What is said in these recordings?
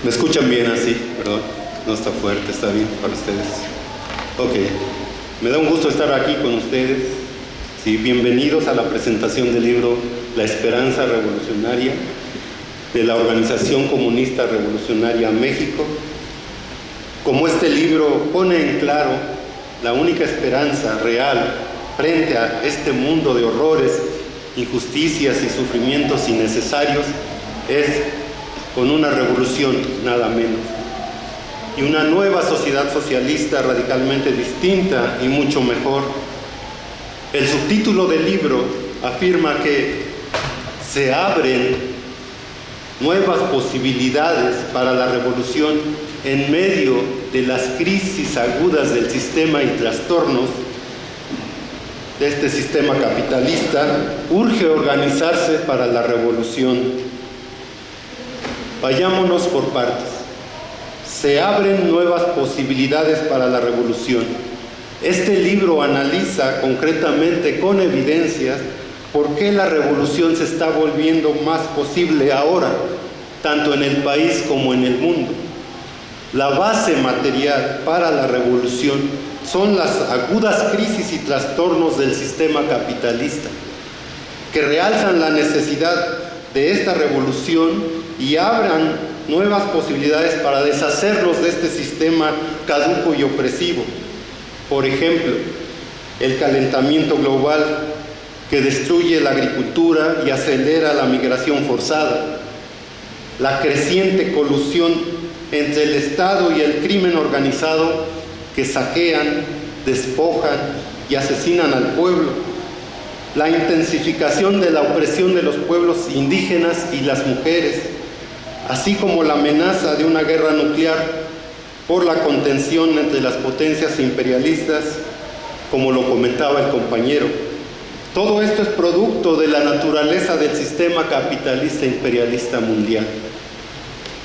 ¿Me escuchan bien así? Perdón, no está fuerte, está bien para ustedes. Ok, me da un gusto estar aquí con ustedes. Sí, bienvenidos a la presentación del libro La Esperanza Revolucionaria de la Organización Comunista Revolucionaria México. Como este libro pone en claro la única esperanza real frente a este mundo de horrores, injusticias y sufrimientos innecesarios, es con una revolución, nada menos, y una nueva sociedad socialista radicalmente distinta y mucho mejor. El subtítulo del libro afirma que se abren nuevas posibilidades para la revolución en medio de las crisis agudas del sistema y trastornos de este sistema capitalista. Urge organizarse para la revolución. Vayámonos por partes. Se abren nuevas posibilidades para la revolución. Este libro analiza concretamente, con evidencias, por qué la revolución se está volviendo más posible ahora, tanto en el país como en el mundo. La base material para la revolución son las agudas crisis y trastornos del sistema capitalista, que realzan la necesidad de esta revolución y abran nuevas posibilidades para deshacernos de este sistema caduco y opresivo. Por ejemplo, el calentamiento global que destruye la agricultura y acelera la migración forzada, la creciente colusión entre el Estado y el crimen organizado que saquean, despojan y asesinan al pueblo, la intensificación de la opresión de los pueblos indígenas y las mujeres, así como la amenaza de una guerra nuclear por la contención entre las potencias imperialistas, como lo comentaba el compañero. Todo esto es producto de la naturaleza del sistema capitalista imperialista mundial.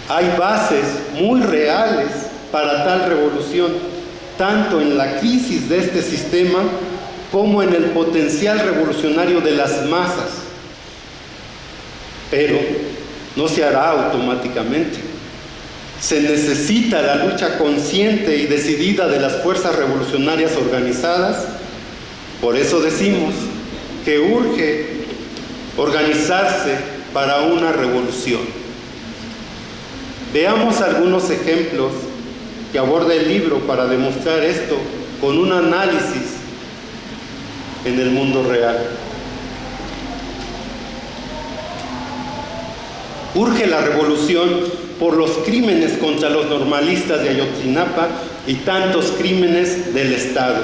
Hay bases muy reales para tal revolución, tanto en la crisis de este sistema como en el potencial revolucionario de las masas. Pero no se hará automáticamente. Se necesita la lucha consciente y decidida de las fuerzas revolucionarias organizadas. Por eso decimos que urge organizarse para una revolución. Veamos algunos ejemplos que aborda el libro para demostrar esto con un análisis en el mundo real. Urge la revolución por los crímenes contra los normalistas de Ayotzinapa y tantos crímenes del Estado.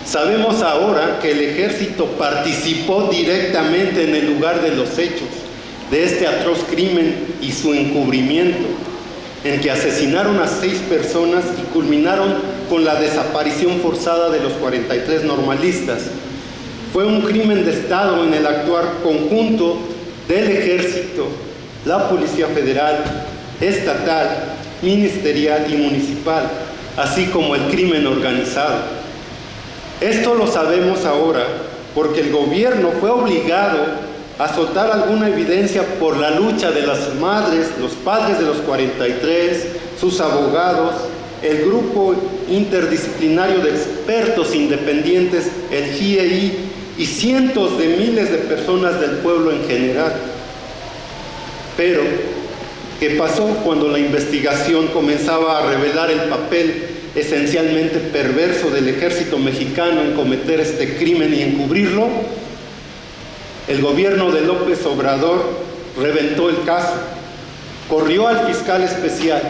Sabemos ahora que el ejército participó directamente en el lugar de los hechos de este atroz crimen y su encubrimiento, en que asesinaron a 6 personas y culminaron con la desaparición forzada de los 43 normalistas. Fue un crimen de Estado en el actuar conjunto del ejército, la Policía Federal, estatal, ministerial y municipal, así como el crimen organizado. Esto lo sabemos ahora porque el gobierno fue obligado a soltar alguna evidencia por la lucha de las madres, los padres de los 43, sus abogados, el grupo interdisciplinario de expertos independientes, el GIEI, y cientos de miles de personas del pueblo en general. Pero, ¿qué pasó cuando la investigación comenzaba a revelar el papel esencialmente perverso del ejército mexicano en cometer este crimen y encubrirlo? El gobierno de López Obrador reventó el caso, corrió al fiscal especial,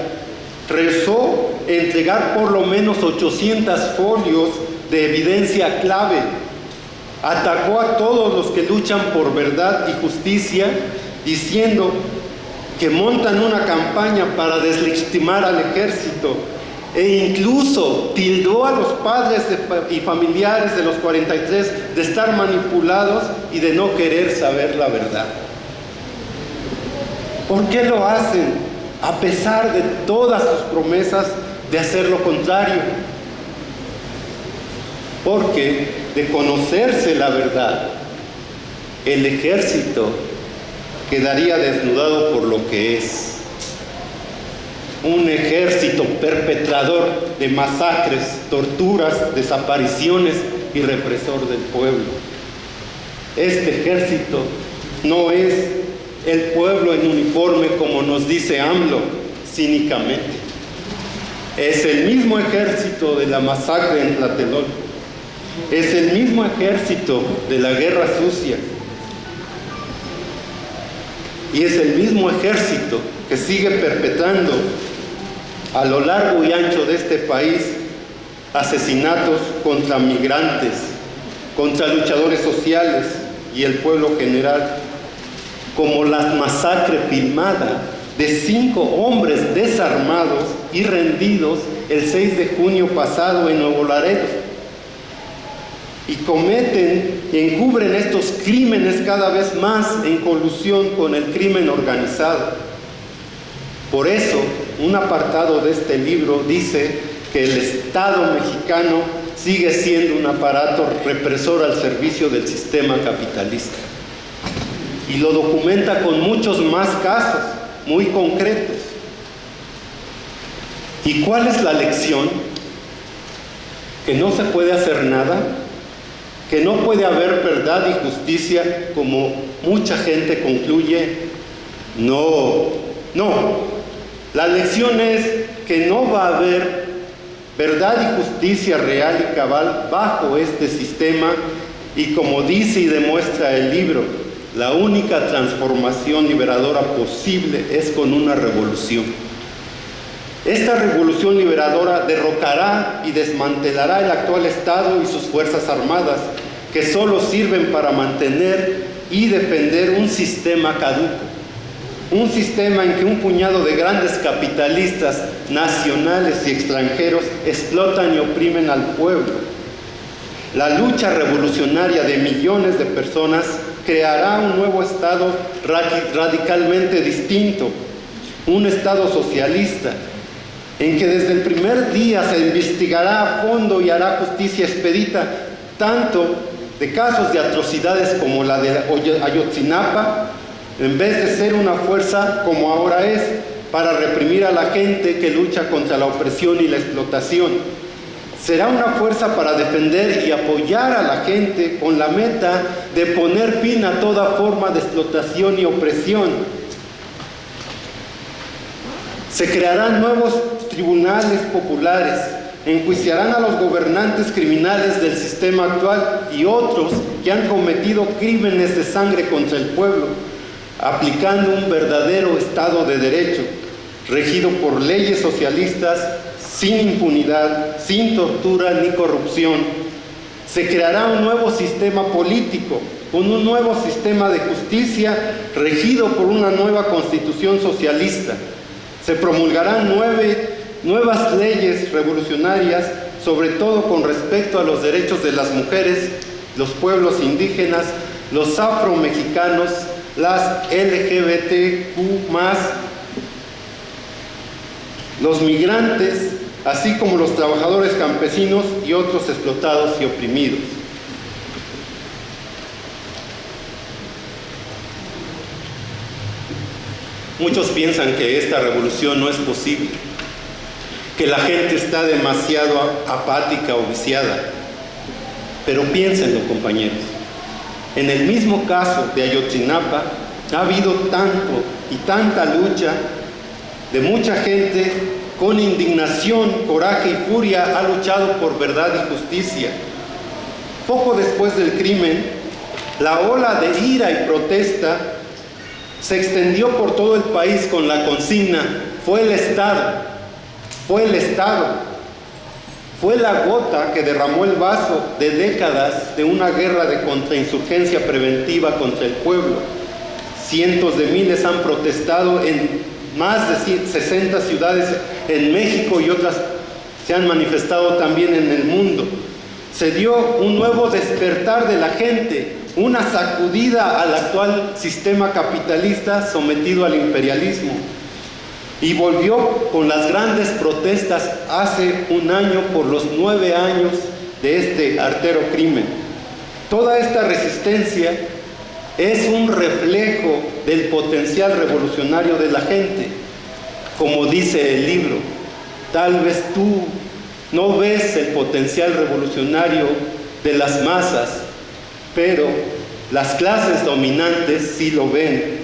rezó entregar por lo menos 800 folios de evidencia clave, atacó a todos los que luchan por verdad y justicia, diciendo que montan una campaña para deslegitimar al ejército, e incluso tildó a los padres y familiares de los 43 de estar manipulados y de no querer saber la verdad. ¿Por qué lo hacen? A pesar de todas sus promesas de hacer lo contrario. Porque de conocerse la verdad, el ejército quedaría desnudado por lo que es. un ejército perpetrador de masacres, torturas, desapariciones y represor del pueblo. Este ejército no es el pueblo en uniforme como nos dice AMLO cínicamente. Es el mismo ejército de la masacre en Tlatelolco. Es el mismo ejército de la guerra sucia. Y es el mismo ejército que sigue perpetrando a lo largo y ancho de este país asesinatos contra migrantes, contra luchadores sociales y el pueblo general, como la masacre filmada de 5 hombres desarmados y rendidos el 6 de junio pasado en Nuevo Laredo. Y cometen y encubren estos crímenes cada vez más en colusión con el crimen organizado. Por eso, un apartado de este libro dice que el Estado mexicano sigue siendo un aparato represor al servicio del sistema capitalista. Y lo documenta con muchos más casos, muy concretos. ¿Y cuál es la lección? Que no se puede hacer nada, que no puede haber verdad y justicia, como mucha gente concluye. No. La lección es que no va a haber verdad y justicia real y cabal bajo este sistema, y como dice y demuestra el libro, la única transformación liberadora posible es con una revolución. Esta revolución liberadora derrocará y desmantelará el actual Estado y sus Fuerzas Armadas, que solo sirven para mantener y defender un sistema caduco, un sistema en que un puñado de grandes capitalistas nacionales y extranjeros explotan y oprimen al pueblo. La lucha revolucionaria de millones de personas creará un nuevo Estado radicalmente distinto, un Estado socialista, en que desde el primer día se investigará a fondo y hará justicia expedita, tanto de casos de atrocidades como la de Ayotzinapa, en vez de ser una fuerza como ahora es, para reprimir a la gente que lucha contra la opresión y la explotación. Será una fuerza para defender y apoyar a la gente con la meta de poner fin a toda forma de explotación y opresión. Se crearán nuevos tribunales populares, enjuiciarán a los gobernantes criminales del sistema actual y otros que han cometido crímenes de sangre contra el pueblo, aplicando un verdadero Estado de Derecho, regido por leyes socialistas, sin impunidad, sin tortura ni corrupción. Se creará un nuevo sistema político, con un nuevo sistema de justicia, regido por una nueva constitución socialista. Se promulgarán nuevas leyes revolucionarias, sobre todo con respecto a los derechos de las mujeres, los pueblos indígenas, los afromexicanos, las LGBTQ+, los migrantes, así como los trabajadores campesinos y otros explotados y oprimidos. Muchos piensan que esta revolución no es posible, que la gente está demasiado apática o viciada. Pero piénsenlo, compañeros. En el mismo caso de Ayotzinapa, ha habido tanto y tanta lucha de mucha gente con indignación, coraje y furia, ha luchado por verdad y justicia. Poco después del crimen, la ola de ira y protesta se extendió por todo el país con la consigna: fue el Estado, fue el Estado. Fue la gota que derramó el vaso de décadas de una guerra de contrainsurgencia preventiva contra el pueblo. Cientos de miles han protestado en más de 60 ciudades en México, y otras se han manifestado también en el mundo. Se dio un nuevo despertar de la gente, una sacudida al actual sistema capitalista sometido al imperialismo. Y volvió con las grandes protestas hace un año por los 9 años de este artero crimen. Toda esta resistencia es un reflejo del potencial revolucionario de la gente. Como dice el libro, tal vez tú no ves el potencial revolucionario de las masas, pero las clases dominantes sí lo ven.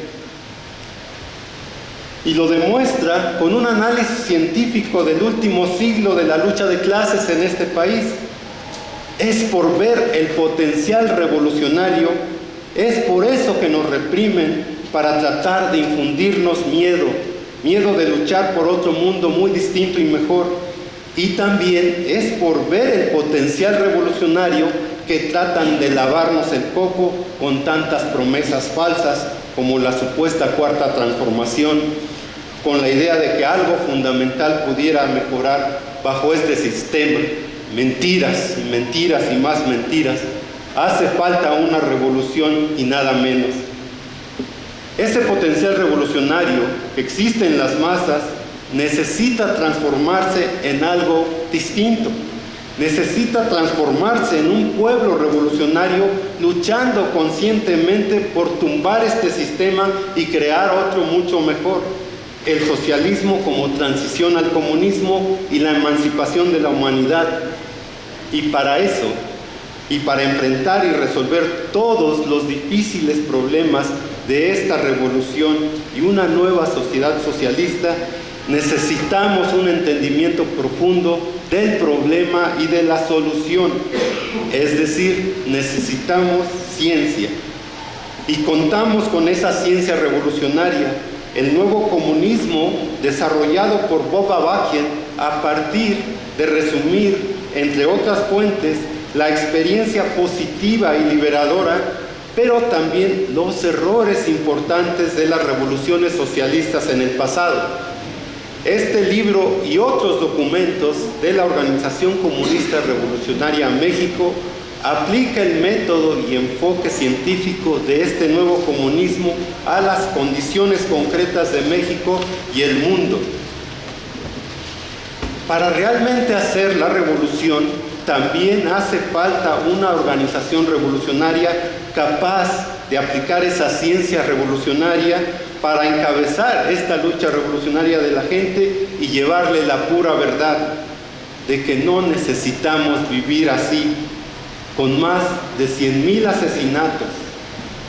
Y lo demuestra con un análisis científico del último siglo de la lucha de clases en este país. Es por ver el potencial revolucionario, es por eso que nos reprimen, para tratar de infundirnos miedo de luchar por otro mundo muy distinto y mejor. Y también es por ver el potencial revolucionario que tratan de lavarnos el coco con tantas promesas falsas como la supuesta cuarta transformación, con la idea de que algo fundamental pudiera mejorar bajo este sistema. Mentiras y mentiras y más mentiras. Hace falta una revolución y nada menos. Ese potencial revolucionario que existe en las masas necesita transformarse en algo distinto. Necesita transformarse en un pueblo revolucionario luchando conscientemente por tumbar este sistema y crear otro mucho mejor. El socialismo como transición al comunismo y la emancipación de la humanidad. Y para eso, y para enfrentar y resolver todos los difíciles problemas de esta revolución y una nueva sociedad socialista, necesitamos un entendimiento profundo del problema y de la solución. Es decir, necesitamos ciencia. Y contamos con esa ciencia revolucionaria, el nuevo comunismo desarrollado por Bob Avakian a partir de resumir, entre otras fuentes, la experiencia positiva y liberadora, pero también los errores importantes de las revoluciones socialistas en el pasado. Este libro y otros documentos de la Organización Comunista Revolucionaria México aplica el método y enfoque científico de este nuevo comunismo a las condiciones concretas de México y el mundo. Para realmente hacer la revolución, también hace falta una organización revolucionaria capaz de aplicar esa ciencia revolucionaria para encabezar esta lucha revolucionaria de la gente y llevarle la pura verdad de que no necesitamos vivir así, con más de 100,000 asesinatos,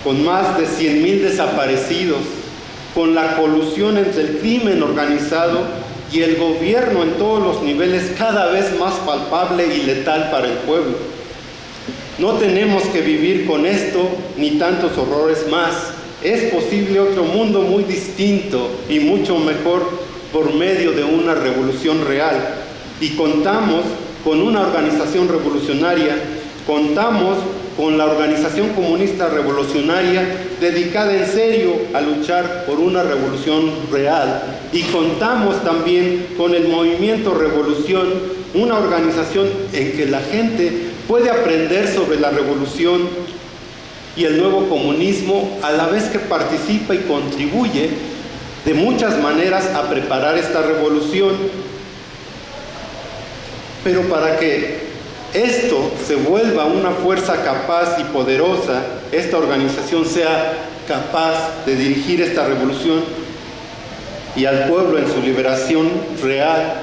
con más de 100,000 desaparecidos, con la colusión entre el crimen organizado y el gobierno en todos los niveles cada vez más palpable y letal para el pueblo. No tenemos que vivir con esto ni tantos horrores más. Es posible otro mundo muy distinto y mucho mejor por medio de una revolución real. Y contamos con una organización revolucionaria, contamos con la Organización Comunista Revolucionaria dedicada en serio a luchar por una revolución real. Y contamos también con el Movimiento Revolución, una organización en que la gente puede aprender sobre la revolución y el nuevo comunismo, a la vez que participa y contribuye de muchas maneras a preparar esta revolución. Pero para que esto se vuelva una fuerza capaz y poderosa, esta organización sea capaz de dirigir esta revolución y al pueblo en su liberación real,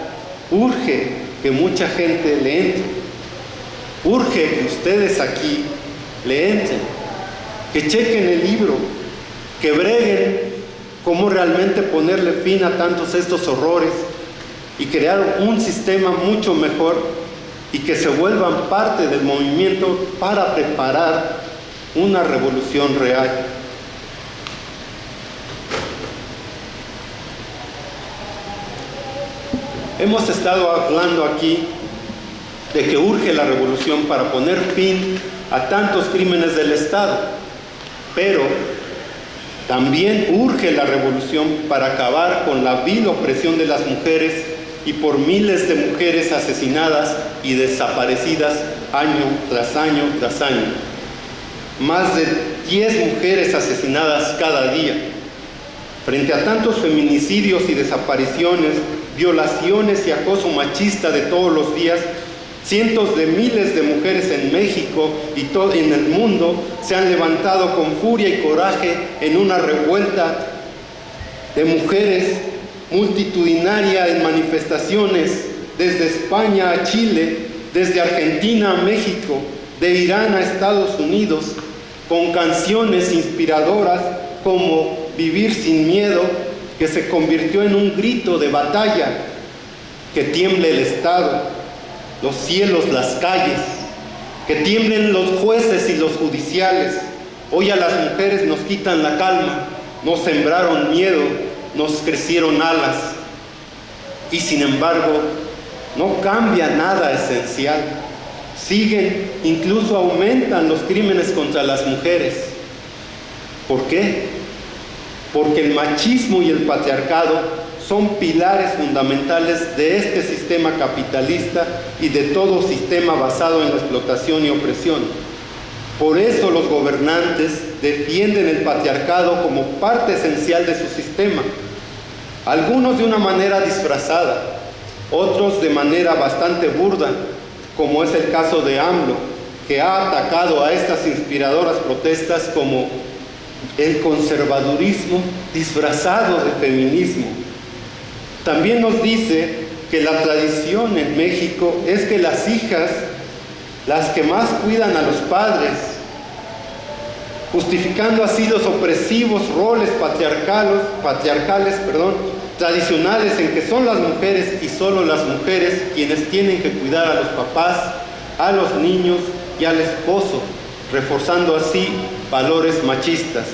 urge que mucha gente le entre. Urge que ustedes aquí le entren, que chequen el libro, que breguen cómo realmente ponerle fin a tantos estos horrores y crear un sistema mucho mejor, y que se vuelvan parte del movimiento para preparar una revolución real. Hemos estado hablando aquí de que urge la revolución para poner fin a tantos crímenes del Estado, pero también urge la revolución para acabar con la vil opresión de las mujeres y por miles de mujeres asesinadas y desaparecidas año tras año tras año. Más de 10 mujeres asesinadas cada día. Frente a tantos feminicidios y desapariciones, violaciones y acoso machista de todos los días, cientos de miles de mujeres en México y en el mundo se han levantado con furia y coraje en una revuelta de mujeres multitudinaria en manifestaciones desde España a Chile, desde Argentina a México, de Irán a Estados Unidos, con canciones inspiradoras como Vivir sin miedo, que se convirtió en un grito de batalla, que tiemble el Estado, los cielos, las calles, que tiemblen los jueces y los judiciales. Hoy a las mujeres nos quitan la calma, nos sembraron miedo, nos crecieron alas. Y sin embargo, no cambia nada esencial. Siguen, incluso aumentan los crímenes contra las mujeres. ¿Por qué? Porque el machismo y el patriarcado son pilares fundamentales de este sistema capitalista y de todo sistema basado en la explotación y opresión. Por eso los gobernantes defienden el patriarcado como parte esencial de su sistema, algunos de una manera disfrazada, otros de manera bastante burda, como es el caso de AMLO, que ha atacado a estas inspiradoras protestas como el conservadurismo disfrazado de feminismo. También nos dice que la tradición en México es que las hijas, las que más cuidan a los padres, justificando así los opresivos roles patriarcales, tradicionales en que son las mujeres y solo las mujeres quienes tienen que cuidar a los papás, a los niños y al esposo, reforzando así valores machistas.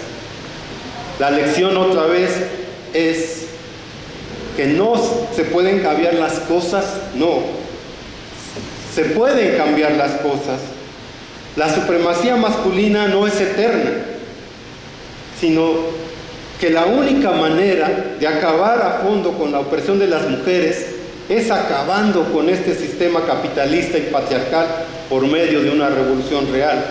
La lección otra vez es que no se pueden cambiar las cosas, no. Se pueden cambiar las cosas. La supremacía masculina no es eterna, sino que la única manera de acabar a fondo con la opresión de las mujeres es acabando con este sistema capitalista y patriarcal por medio de una revolución real.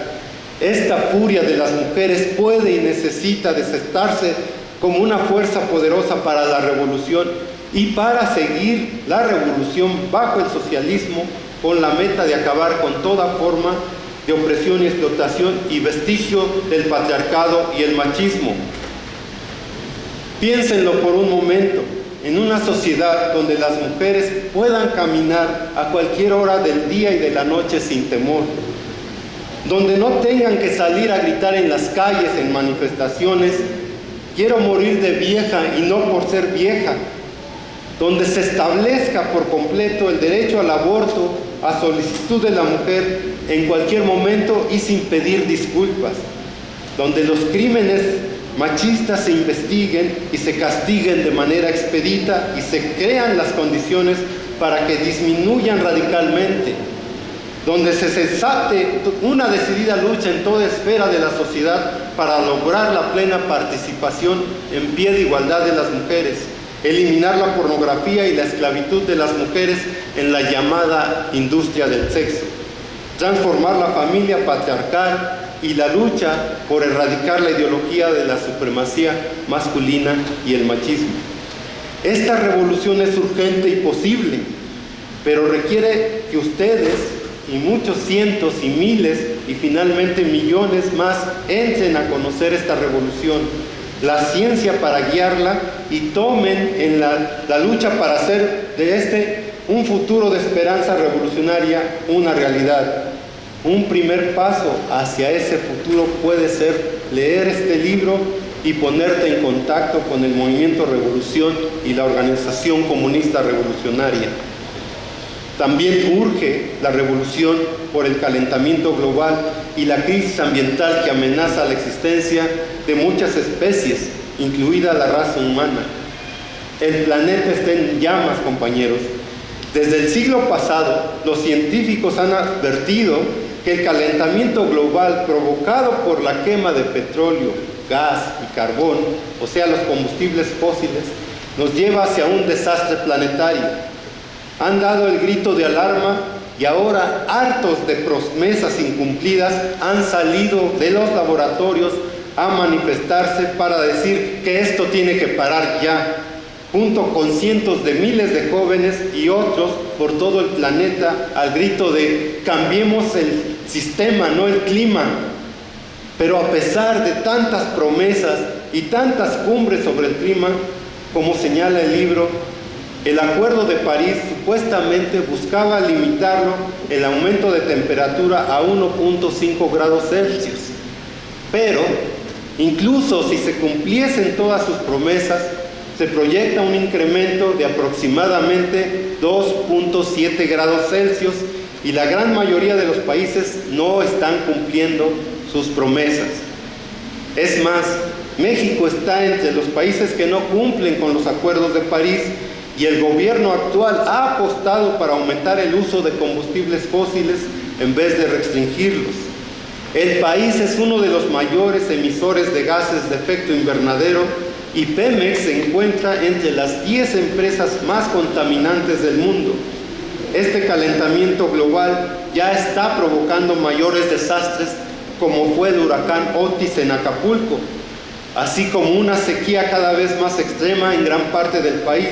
Esta furia de las mujeres puede y necesita desatarse como una fuerza poderosa para la revolución y para seguir la revolución bajo el socialismo con la meta de acabar con toda forma de opresión y explotación y vestigio del patriarcado y el machismo. Piénsenlo por un momento, en una sociedad donde las mujeres puedan caminar a cualquier hora del día y de la noche sin temor, donde no tengan que salir a gritar en las calles, en manifestaciones, quiero morir de vieja y no por ser vieja, donde se establezca por completo el derecho al aborto a solicitud de la mujer en cualquier momento y sin pedir disculpas, donde los crímenes machistas se investiguen y se castiguen de manera expedita y se crean las condiciones para que disminuyan radicalmente, donde se desate una decidida lucha en toda esfera de la sociedad para lograr la plena participación en pie de igualdad de las mujeres, eliminar la pornografía y la esclavitud de las mujeres en la llamada industria del sexo, transformar la familia patriarcal y la lucha por erradicar la ideología de la supremacía masculina y el machismo. Esta revolución es urgente y posible, pero requiere que ustedes y muchos cientos y miles y finalmente millones más entren a conocer esta revolución, la ciencia para guiarla y tomen en la lucha para hacer de un futuro de esperanza revolucionaria una realidad. Un primer paso hacia ese futuro puede ser leer este libro y ponerte en contacto con el movimiento Revolución y la Organización Comunista Revolucionaria. También urge la revolución por el calentamiento global y la crisis ambiental que amenaza la existencia de muchas especies, incluida la raza humana. El planeta está en llamas, compañeros. Desde el siglo pasado, los científicos han advertido que el calentamiento global provocado por la quema de petróleo, gas y carbón, o sea, los combustibles fósiles, nos lleva hacia un desastre planetario. Han dado el grito de alarma y ahora, hartos de promesas incumplidas, han salido de los laboratorios a manifestarse para decir que esto tiene que parar ya, junto con cientos de miles de jóvenes y otros por todo el planeta, al grito de cambiemos el sistema, no el clima. Pero a pesar de tantas promesas y tantas cumbres sobre el clima, Como señala el libro, el Acuerdo de París supuestamente buscaba limitarlo el aumento de temperatura a 1.5 grados Celsius. Pero, incluso si se cumpliesen todas sus promesas, se proyecta un incremento de aproximadamente 2.7 grados Celsius y la gran mayoría de los países no están cumpliendo sus promesas. Es más, México está entre los países que no cumplen con los acuerdos de París y el gobierno actual ha apostado para aumentar el uso de combustibles fósiles en vez de restringirlos. El país es uno de los mayores emisores de gases de efecto invernadero y Pemex se encuentra entre las 10 empresas más contaminantes del mundo. Este calentamiento global ya está provocando mayores desastres como fue el huracán Otis en Acapulco, así como una sequía cada vez más extrema en gran parte del país.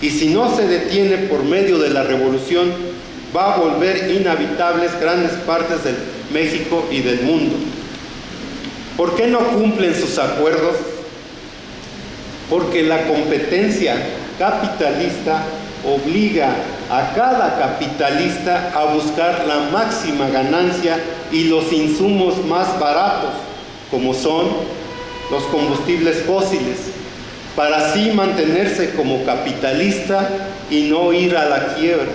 Y si no se detiene por medio de la revolución, va a volver inhabitables grandes partes de México y del mundo. ¿Por qué no cumplen sus acuerdos? Porque la competencia capitalista obliga a cada capitalista a buscar la máxima ganancia y los insumos más baratos, como son los combustibles fósiles, para así mantenerse como capitalista y no ir a la quiebra.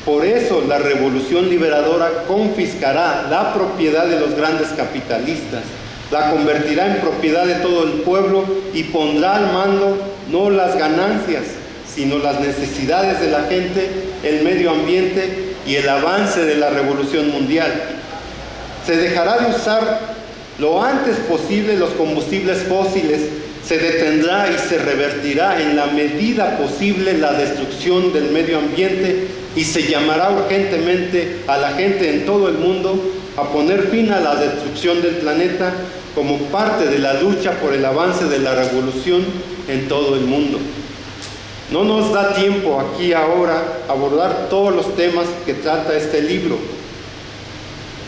Por eso la revolución liberadora confiscará la propiedad de los grandes capitalistas, la convertirá en propiedad de todo el pueblo y pondrá al mando no las ganancias, sino las necesidades de la gente, el medio ambiente y el avance de la revolución mundial. Se dejará de usar lo antes posible los combustibles fósiles, se detendrá y se revertirá en la medida posible la destrucción del medio ambiente y se llamará urgentemente a la gente en todo el mundo a poner fin a la destrucción del planeta como parte de la lucha por el avance de la revolución en todo el mundo. No nos da tiempo aquí ahora abordar todos los temas que trata este libro.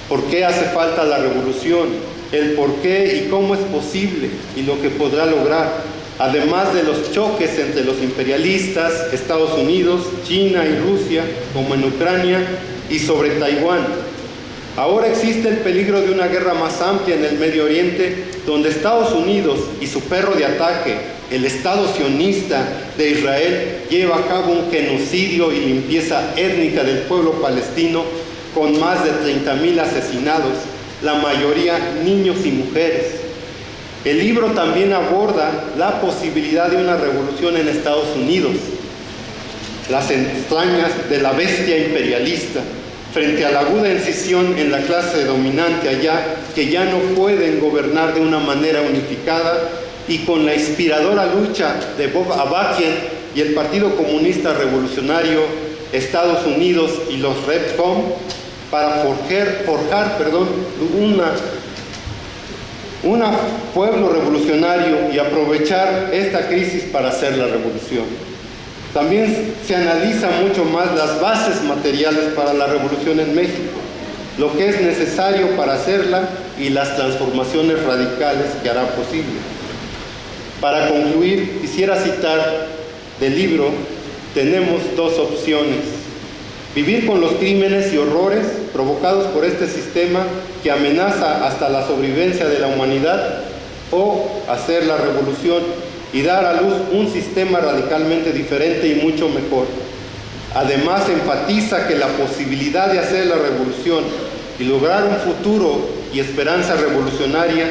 ¿Por qué hace falta la revolución? El por qué y cómo es posible y lo que podrá lograr, además de los choques entre los imperialistas, Estados Unidos, China y Rusia, como en Ucrania, y sobre Taiwán. Ahora existe el peligro de una guerra más amplia en el Medio Oriente, donde Estados Unidos y su perro de ataque, el Estado sionista de Israel, lleva a cabo un genocidio y limpieza étnica del pueblo palestino con más de 30,000 asesinados, la mayoría niños y mujeres. El libro también aborda la posibilidad de una revolución en Estados Unidos, las entrañas de la bestia imperialista, frente a la aguda incisión en la clase dominante allá, que ya no pueden gobernar de una manera unificada, y con la inspiradora lucha de Bob Avakian y el Partido Comunista Revolucionario, Estados Unidos y los REPCOM, para forjar un pueblo revolucionario y aprovechar esta crisis para hacer la revolución. También se analiza mucho más las bases materiales para la revolución en México, lo que es necesario para hacerla y las transformaciones radicales que hará posible. Para concluir, quisiera citar del libro, tenemos dos opciones: vivir con los crímenes y horrores provocados por este sistema que amenaza hasta la sobrevivencia de la humanidad, o hacer la revolución y dar a luz un sistema radicalmente diferente y mucho mejor. Además, enfatiza que la posibilidad de hacer la revolución y lograr un futuro y esperanza revolucionaria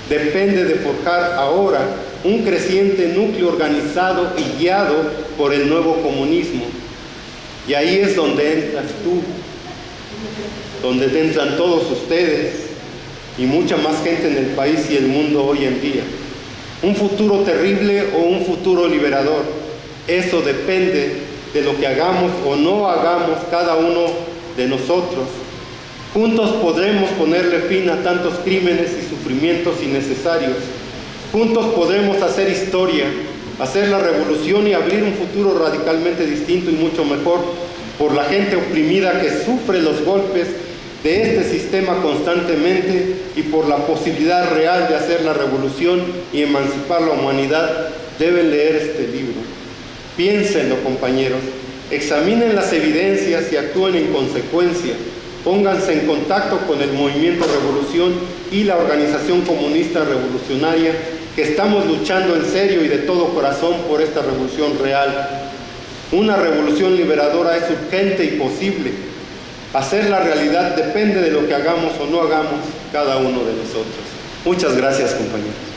depende de forjar ahora un creciente núcleo organizado y guiado por el nuevo comunismo. Y ahí es donde entras tú, donde entran todos ustedes y mucha más gente en el país y el mundo hoy en día. Un futuro terrible o un futuro liberador, eso depende de lo que hagamos o no hagamos cada uno de nosotros. Juntos podremos ponerle fin a tantos crímenes y sufrimientos innecesarios. Juntos podremos hacer historia, hacer la revolución y abrir un futuro radicalmente distinto y mucho mejor por la gente oprimida que sufre los golpes de este sistema constantemente, y por la posibilidad real de hacer la revolución y emancipar la humanidad deben leer este libro. Piénsenlo, compañeros, examinen las evidencias y actúen en consecuencia. Pónganse en contacto con el Movimiento Revolución y la Organización Comunista Revolucionaria, que estamos luchando en serio y de todo corazón por esta revolución real. Una revolución liberadora es urgente y posible. Hacerla realidad depende de lo que hagamos o no hagamos cada uno de nosotros. Muchas gracias, compañeros.